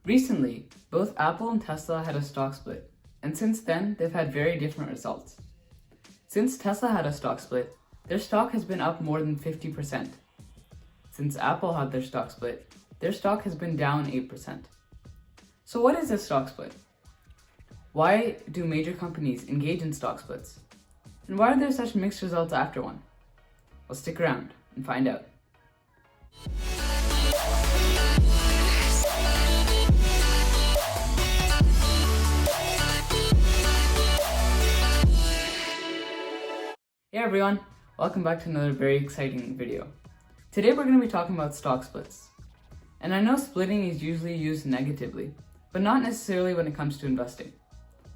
Recently, both Apple and Tesla had a stock split, and since then, they've had very different results. Since Tesla had a stock split, their stock has been up more than 50%. Since Apple had their stock split, their stock has been down 8%. So what is a stock split? Why do major companies engage in stock splits? And why are there such mixed results after one? Well, stick around and find out. Hey everyone, welcome back to another very exciting video. Today we're going to be talking about stock splits. And I know splitting is usually used negatively, but not necessarily when it comes to investing.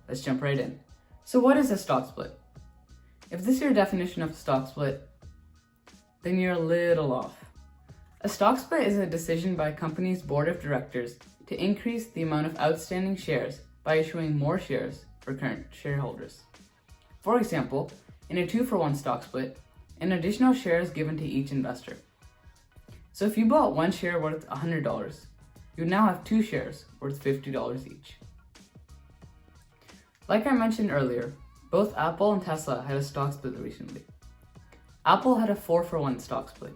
Let's jump right in. So what is a stock split? If this is your definition of a stock split, then you're a little off. A stock split is a decision by a company's board of directors to increase the amount of outstanding shares by issuing more shares for current shareholders. For example, in a 2-for-1 stock split, an additional share is given to each investor. So if you bought one share worth $100, you now have 2 shares worth $50 each. Like I mentioned earlier, both Apple and Tesla had a stock split recently. Apple had a 4-for-1 stock split,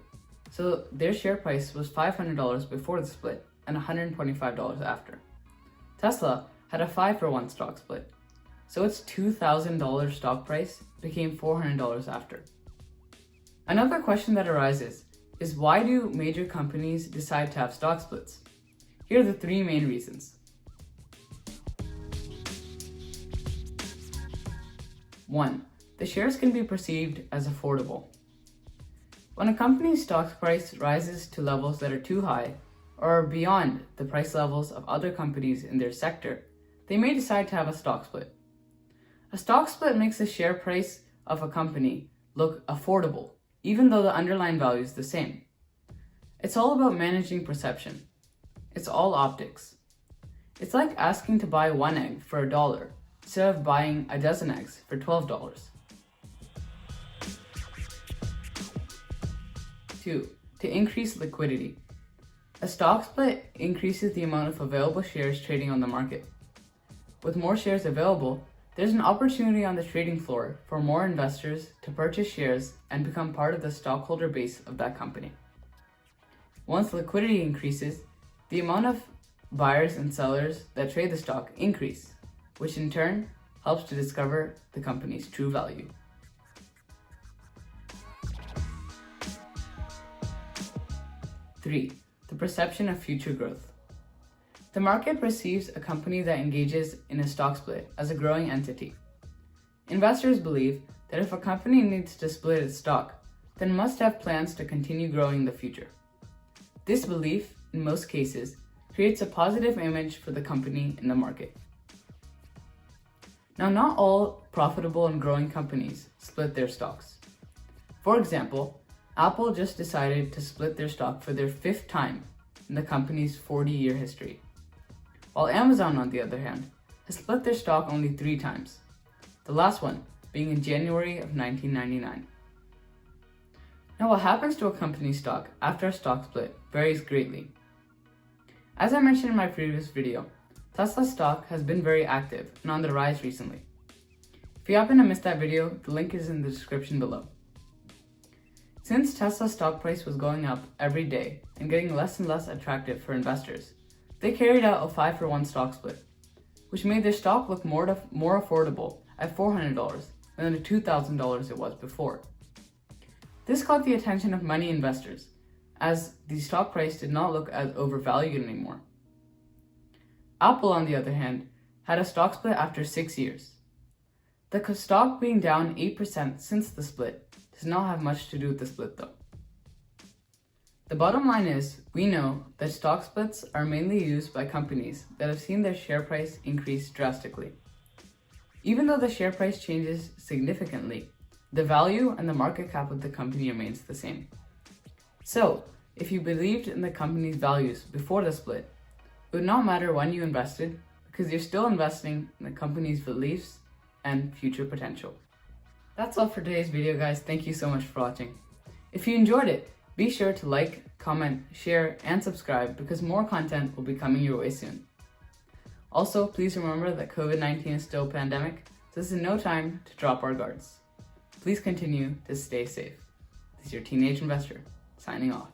so their share price was $500 before the split and $125 after. Tesla had a 5-for-1 stock split, so its $2,000 stock price became $400 after. Another question that arises is, why do major companies decide to have stock splits? Here are the 3 main reasons. 1. The shares can be perceived as affordable. When a company's stock price rises to levels that are too high or are beyond the price levels of other companies in their sector, they may decide to have a stock split. A stock split makes the share price of a company look affordable, even though the underlying value is the same. It's all about managing perception. It's all optics. It's like asking to buy 1 egg for $1 instead of buying a dozen eggs for $12. 2. To increase liquidity. A stock split increases the amount of available shares trading on the market. With more shares available, there's an opportunity on the trading floor for more investors to purchase shares and become part of the stockholder base of that company. Once liquidity increases, the amount of buyers and sellers that trade the stock increase, which in turn helps to discover the company's true value. 3. The perception of future growth. The market perceives a company that engages in a stock split as a growing entity. Investors believe that if a company needs to split its stock, then it must have plans to continue growing in the future. This belief, in most cases, creates a positive image for the company in the market. Now, not all profitable and growing companies split their stocks. For example, Apple just decided to split their stock for their 5th time in the company's 40-year history. While Amazon, on the other hand, has split their stock only 3 times, the last one being in January of 1999. Now, what happens to a company's stock after a stock split varies greatly. As I mentioned in my previous video, Tesla's stock has been very active and on the rise recently. If you happen to miss that video, the link is in the description below. Since Tesla's stock price was going up every day and getting less and less attractive for investors, they carried out a 5-for-1 stock split, which made their stock look more affordable at $400 than the $2,000 it was before. This caught the attention of many investors, as the stock price did not look as overvalued anymore. Apple, on the other hand, had a stock split after 6 years. The stock being down 8% since the split does not have much to do with the split though. The bottom line is, we know that stock splits are mainly used by companies that have seen their share price increase drastically. Even though the share price changes significantly, the value and the market cap of the company remains the same. So, if you believed in the company's values before the split, it would not matter when you invested because you're still investing in the company's beliefs and future potential. That's all for today's video, guys. Thank you so much for watching. If you enjoyed it, be sure to like, comment, share, and subscribe because more content will be coming your way soon. Also, please remember that COVID-19 is still a pandemic, so this is no time to drop our guards. Please continue to stay safe. This is your Teenage Investor, signing off.